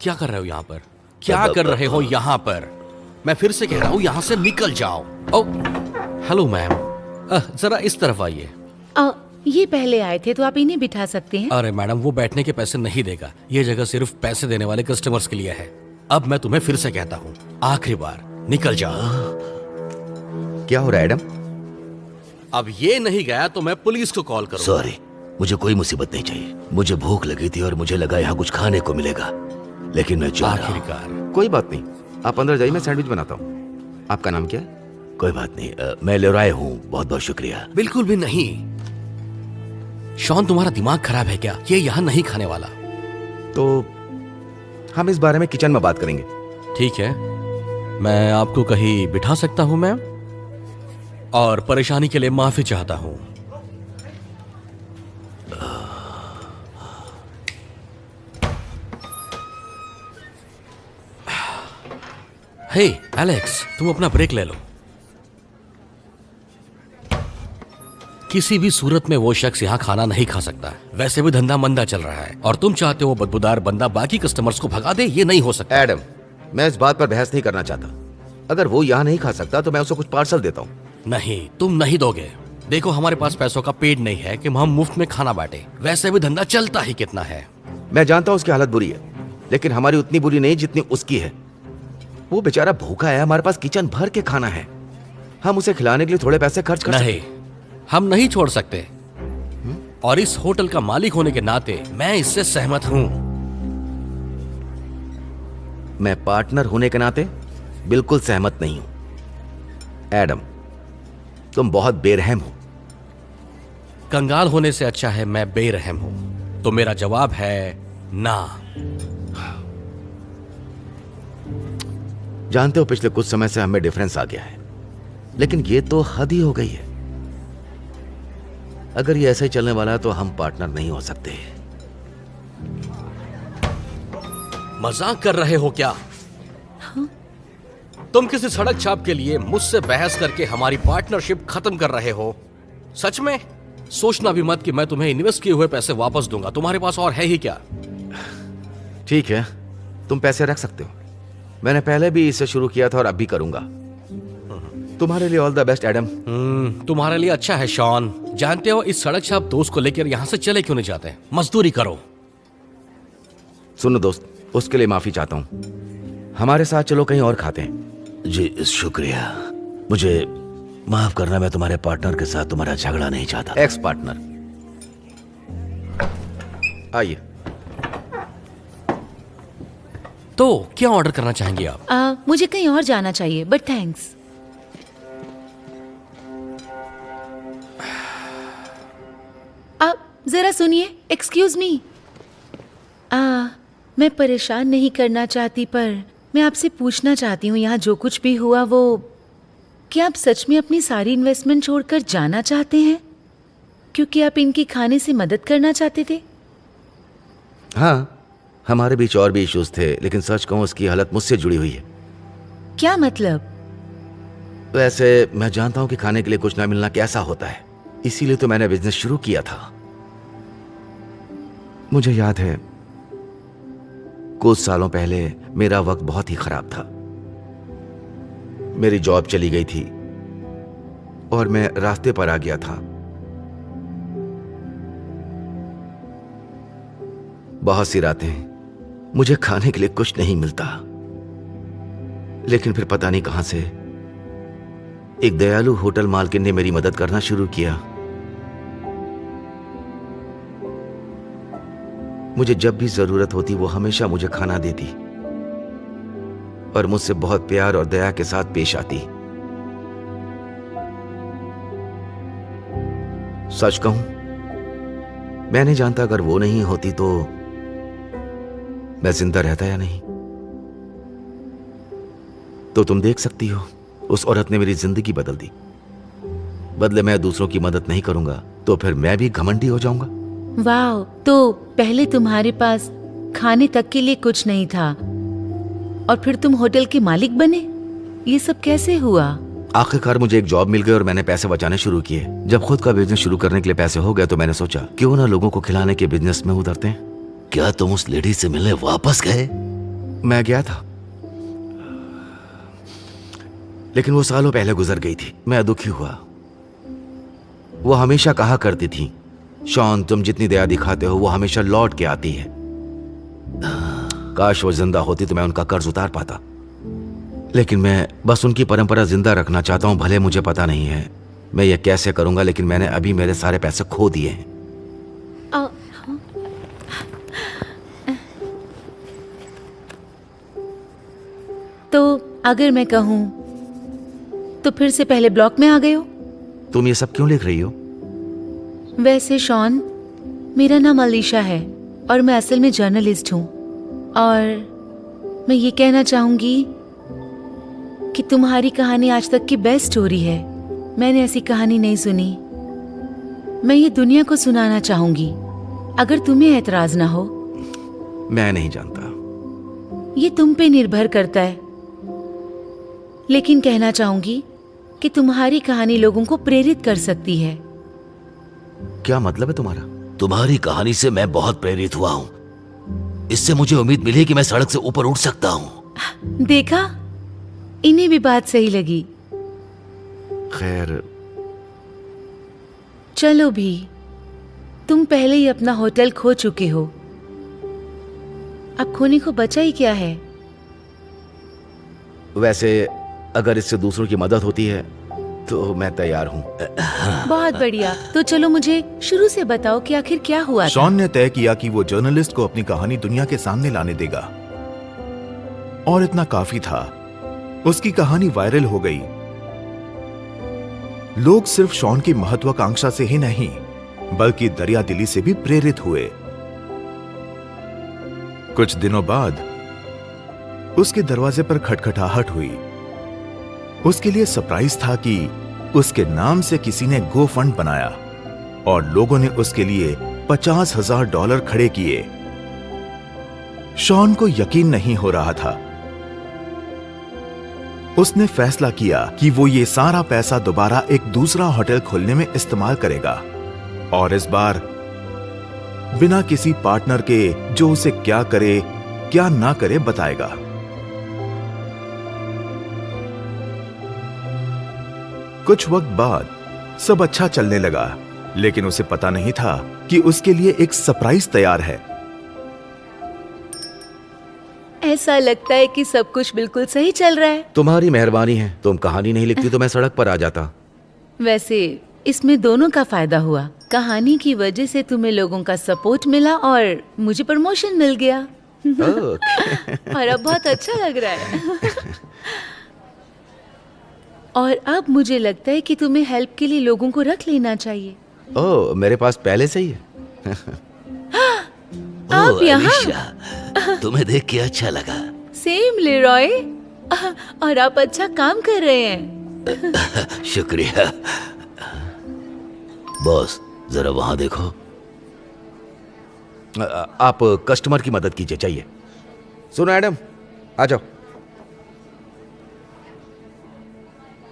क्या कर रहे हो यहाँ पर? क्या कर रहे हो यहाँ पर? मैं फिर से कह रहा हूँ, यहाँ से निकल जाओ। ओ, हेलो मैम, जरा इस तरफ आइए। ये पहले आए थे तो आप इन्हें बिठा सकते हैं। अरे मैडम, वो बैठने के पैसे नहीं देगा। ये जगह सिर्फ पैसे देने वाले कस्टमर्स के लिए है। अब मैं तुम्हें फिर से कहता हूँ, आखिरी बार, निकल जाओ। क्या हो रहा है एडम? अब ये नहीं गया तो मैं पुलिस को कॉल करूँगा। सॉरी, मुझे कोई मुसीबत नहीं चाहिए। मुझे भूख लगी थी और मुझे लगा यहाँ कुछ खाने को मिलेगा, लेकिन मैं जा रहा हूँ। आखिरकार। कोई बात नहीं, आप अंदर जाइए, मैं सैंडविच बनाता हूँ। आपका नाम क्या है? कोई बात नहीं, मैं लेराय हूँ। बहुत बहुत शुक्रिया। बिल्कुल भी नहीं। शॉन, तुम्हारा दिमाग खराब है क्या? ये यहाँ नहीं खाने वाला। तो हम इस बारे में किचन में बात करेंगे। ठीक है, मैं आपको कहीं बिठा सकता हूँ मैम, और परेशानी के लिए माफी चाहता हूँ। हे एलेक्स, तुम अपना ब्रेक ले लो। किसी भी सूरत में वो शख्स यहाँ खाना नहीं खा सकता। वैसे भी धंधा मंदा चल रहा है, और तुम चाहते हो बदबूदार बंदा बाकी कस्टमर्स को भगा दे। ये नहीं हो सकता। एडम, मैं इस बात पर बहस नहीं करना चाहता। अगर वो यहाँ नहीं खा सकता तो मैं उसे कुछ पार्सल देता हूँ। नहीं, तुम नहीं दोगे। देखो, हमारे पास पैसों का पेड़ नहीं है कि हम मुफ्त में खाना बांटे। वैसे भी धंधा चलता ही कितना है। मैं जानता हूँ उसकी हालत बुरी है, लेकिन हमारी उतनी बुरी नहीं जितनी उसकी है। वो बेचारा भूखा है, हमारे पास किचन भर के खाना है। हम उसे खिलाने के लिए थोड़े पैसे खर्च कर सकते हैं। हम नहीं छोड़ सकते, और इस होटल का मालिक होने के नाते मैं इससे सहमत हूं। मैं पार्टनर होने के नाते बिल्कुल सहमत नहीं हूं। एडम, तुम बहुत बेरहम हो। कंगाल होने से अच्छा है मैं बेरहम हूं। तो मेरा जवाब है ना। जानते हो, पिछले कुछ समय से हमें डिफरेंस आ गया है, लेकिन ये तो हद ही हो गई है। अगर ये ऐसे ही चलने वाला है तो हम पार्टनर नहीं हो सकते। मजाक कर रहे हो क्या? तुम किसी सड़क छाप के लिए मुझसे बहस करके हमारी पार्टनरशिप खत्म कर रहे हो? सच में? सोचना भी मत कि मैं तुम्हें इन्वेस्ट किए हुए पैसे वापस दूंगा। तुम्हारे पास और है ही क्या? ठीक है, तुम पैसे रख सकते हो। मैंने पहले भी इसे शुरू किया था और अब भी करूंगा। तुम्हारे लिए ऑल द बेस्ट एडम। तुम्हारे लिए अच्छा है शॉन। जानते हो, इस सड़क छाप दोस्त को लेकर यहां से चले क्यों नहीं जाते? मजदूरी करो। सुनो दोस्त, उसके लिए माफी चाहता हूं। हमारे साथ चलो, कहीं और खाते हैं। जी शुक्रिया। मुझे माफ करना, मैं तुम्हारे पार्टनर के साथ तुम्हारा झगड़ा नहीं चाहता। एक्स पार्टनर, आइए। तो क्या ऑर्डर करना चाहेंगे आप? मुझे कहीं और जाना चाहिए, बट थैंक्स। जरा सुनिए, एक्सक्यूज मी। मैं परेशान नहीं करना चाहती, पर मैं आपसे पूछना चाहती हूँ, यहाँ जो कुछ भी हुआ वो, क्या आप सच में अपनी सारी इन्वेस्टमेंट छोड़कर जाना चाहते हैं क्योंकि आप इनके खाने से मदद करना चाहते थे? हाँ, हमारे बीच और भी इश्यूज थे, लेकिन सच कहूं उसकी हालत मुझसे जुड़ी हुई है। क्या मतलब? वैसे मैं जानता हूं कि खाने के लिए कुछ ना मिलना कैसा होता है, इसीलिए तो मैंने बिजनेस शुरू किया था। मुझे याद है, कुछ सालों पहले मेरा वक्त बहुत ही खराब था। मेरी जॉब चली गई थी और मैं रास्ते पर आ गया था। बहुत सी रातें मुझे खाने के लिए कुछ नहीं मिलता, लेकिन फिर पता नहीं कहां से एक दयालु होटल मालकिन ने मेरी मदद करना शुरू किया। मुझे जब भी जरूरत होती वो हमेशा मुझे खाना देती और मुझसे बहुत प्यार और दया के साथ पेश आती। सच कहूं, मैं नहीं जानता अगर वो नहीं होती तो मैं जिंदा रहता या नहीं। तो तुम देख सकती हो, उस औरत ने मेरी जिंदगी बदल दी। बदले मैं दूसरों की मदद नहीं करूंगा तो फिर मैं भी घमंडी हो जाऊंगा। वाह, तो पहले तुम्हारे पास खाने तक के लिए कुछ नहीं था और फिर तुम होटल के मालिक बने। ये सब कैसे हुआ? आखिरकार मुझे एक जॉब मिल गई और मैंने पैसे बचाने शुरू किए। जब खुद का बिजनेस शुरू करने के लिए पैसे हो गए तो मैंने सोचा क्यों ना लोगों को खिलाने के बिजनेस में उतरते हैं। क्या तुम उस लेडी से मिलने वापस गए? मैं गया था, लेकिन वो सालों पहले गुजर गई थी। मैं दुखी हुआ। वो हमेशा कहा करती थी, शॉन तुम जितनी दया दिखाते हो वो हमेशा लौट के आती है। काश वो जिंदा होती तो मैं उनका कर्ज उतार पाता, लेकिन मैं बस उनकी परंपरा जिंदा रखना चाहता हूं। भले मुझे पता नहीं है मैं ये कैसे करूंगा, लेकिन मैंने अभी मेरे सारे पैसे खो दिए हैं। तो अगर मैं कहूं तो फिर से पहले ब्लॉक में आ गए हो? तुम ये सब क्यों लिख रही हो? वैसे शॉन, मेरा नाम अलीशा है और मैं असल में जर्नलिस्ट हूँ, और मैं ये कहना चाहूंगी कि तुम्हारी कहानी आज तक की बेस्ट स्टोरी है। मैंने ऐसी कहानी नहीं सुनी। मैं ये दुनिया को सुनाना चाहूंगी, अगर तुम्हें ऐतराज ना हो। मैं नहीं जानता। ये तुम पे निर्भर करता है, लेकिन कहना चाहूंगी कि तुम्हारी कहानी लोगों को प्रेरित कर सकती है। क्या मतलब है तुम्हारा? तुम्हारी कहानी से मैं बहुत प्रेरित हुआ हूँ। इससे मुझे उम्मीद मिली कि मैं सड़क से ऊपर उठ सकता हूँ। देखा, इन्हें भी बात सही लगी। खैर, चलो भी, तुम पहले ही अपना होटल खो चुके हो, अब खोने को बचा ही क्या है? वैसे अगर इससे दूसरों की मदद होती है तो मैं तैयार हूँ। बहुत बढ़िया। तो चलो मुझे शुरू से बताओ कि आखिर क्या हुआ था? शॉन ने तय किया कि वो जर्नलिस्ट को अपनी कहानी दुनिया के सामने लाने देगा, और इतना काफी था। उसकी कहानी वायरल हो गई। लोग सिर्फ शॉन की महत्वाकांक्षा से ही नहीं, बल्कि दरियादिली से भी प्रेरित हुए। कुछ दिनों बाद उसके दरवाजे पर खटखटाहट हुई। उसके लिए सरप्राइज था कि उसके नाम से किसी ने गो फंड बनाया और लोगों ने उसके लिए $50,000 खड़े किए। शॉन को यकीन नहीं हो रहा था। उसने फैसला किया कि वो ये सारा पैसा दोबारा एक दूसरा होटल खोलने में इस्तेमाल करेगा, और इस बार बिना किसी पार्टनर के जो उसे क्या करे क्या ना करे बताएगा। कुछ वक्त बाद सब अच्छा चलने लगा, लेकिन उसे पता नहीं था कि उसके लिए एक सरप्राइज तैयार है। ऐसा लगता है कि सब कुछ बिल्कुल सही चल रहा है। तुम्हारी मेहरबानी है। तुम कहानी नहीं लिखती तो मैं सड़क पर आ जाता। वैसे इसमें दोनों का फायदा हुआ। कहानी की वजह से तुम्हें लोगों का सपोर्ट मिला और मुझे प्रमोशन मिल गया। और अब बहुत अच्छा लग रहा है। और अब मुझे लगता है कि तुम्हें हेल्प के लिए लोगों को रख लेना चाहिए। ओह, मेरे पास पहले से ही है। आप यहाँ? अलीशा, तुम्हें देख के अच्छा लगा। Same Leroy. और आप अच्छा काम कर रहे हैं। शुक्रिया। बॉस, जरा वहां देखो। आप कस्टमर की मदद कीजिए। चाहिए? सुनो एडम, आ जाओ।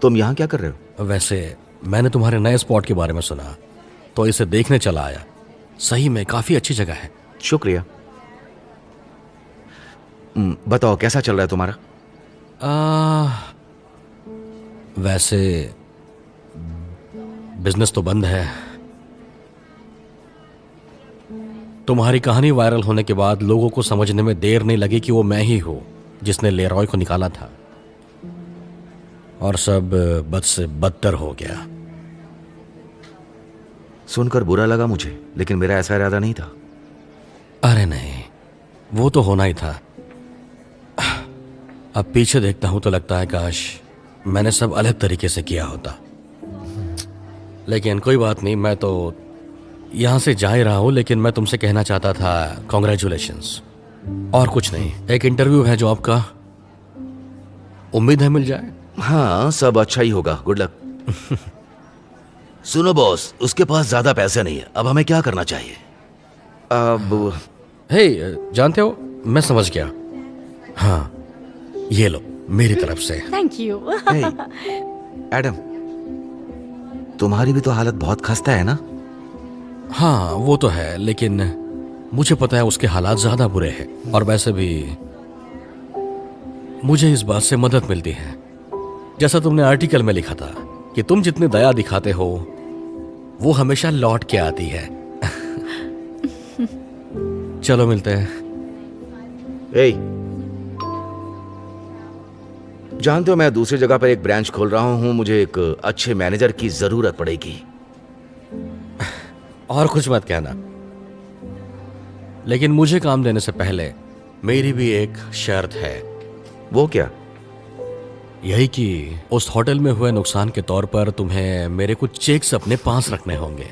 तुम यहाँ क्या कर रहे हो? वैसे मैंने तुम्हारे नए स्पॉट के बारे में सुना, तो इसे देखने चला आया। सही में काफी अच्छी जगह है। शुक्रिया। बताओ कैसा चल रहा है तुम्हारा? वैसे बिजनेस तो बंद है। तुम्हारी कहानी वायरल होने के बाद लोगों को समझने में देर नहीं लगी कि वो मैं ही हूं जिसने लेरॉय को निकाला था, और सब बद से बदतर हो गया। सुनकर बुरा लगा मुझे, लेकिन मेरा ऐसा इरादा नहीं था। अरे नहीं, वो तो होना ही था। अब पीछे देखता हूं तो लगता है काश मैंने सब अलग तरीके से किया होता। लेकिन कोई बात नहीं, मैं तो यहां से जा ही रहा हूं। लेकिन मैं तुमसे कहना चाहता था कॉन्ग्रेचुलेशंस, और कुछ नहीं। एक इंटरव्यू है जॉब का, उम्मीद है मिल जाए। हाँ, सब अच्छा ही होगा। Good luck. सुनो बॉस, उसके पास ज्यादा पैसे नहीं है। अब हमें क्या करना चाहिए? अब हे, जानते हो, मैं समझ गया। हाँ, ये लो मेरी तरफ से। Thank you. हे, एडम, तुम्हारी भी तो हालत बहुत खस्ता है ना? हाँ, वो तो है, लेकिन मुझे पता है उसके हालात ज्यादा बुरे हैं। और वैसे भी मुझे इस बात से मदद मिलती है। जैसा तुमने आर्टिकल में लिखा था कि तुम जितनी दया दिखाते हो वो हमेशा लौट के आती है। चलो मिलते हैं। ए, जानते हो मैं दूसरी जगह पर एक ब्रांच खोल रहा हूं, मुझे एक अच्छे मैनेजर की जरूरत पड़ेगी। और कुछ मत कहना, लेकिन मुझे काम देने से पहले मेरी भी एक शर्त है। वो क्या? यही कि उस होटल में हुए नुकसान के तौर पर तुम्हें मेरे कुछ चेक्स अपने पास रखने होंगे।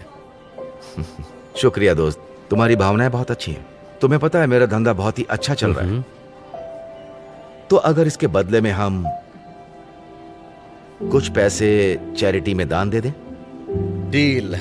शुक्रिया दोस्त, तुम्हारी भावनाएं बहुत अच्छी हैं। तुम्हें पता है मेरा धंधा बहुत ही अच्छा चल रहा है, तो अगर इसके बदले में हम कुछ पैसे चैरिटी में दान दे दें? डील।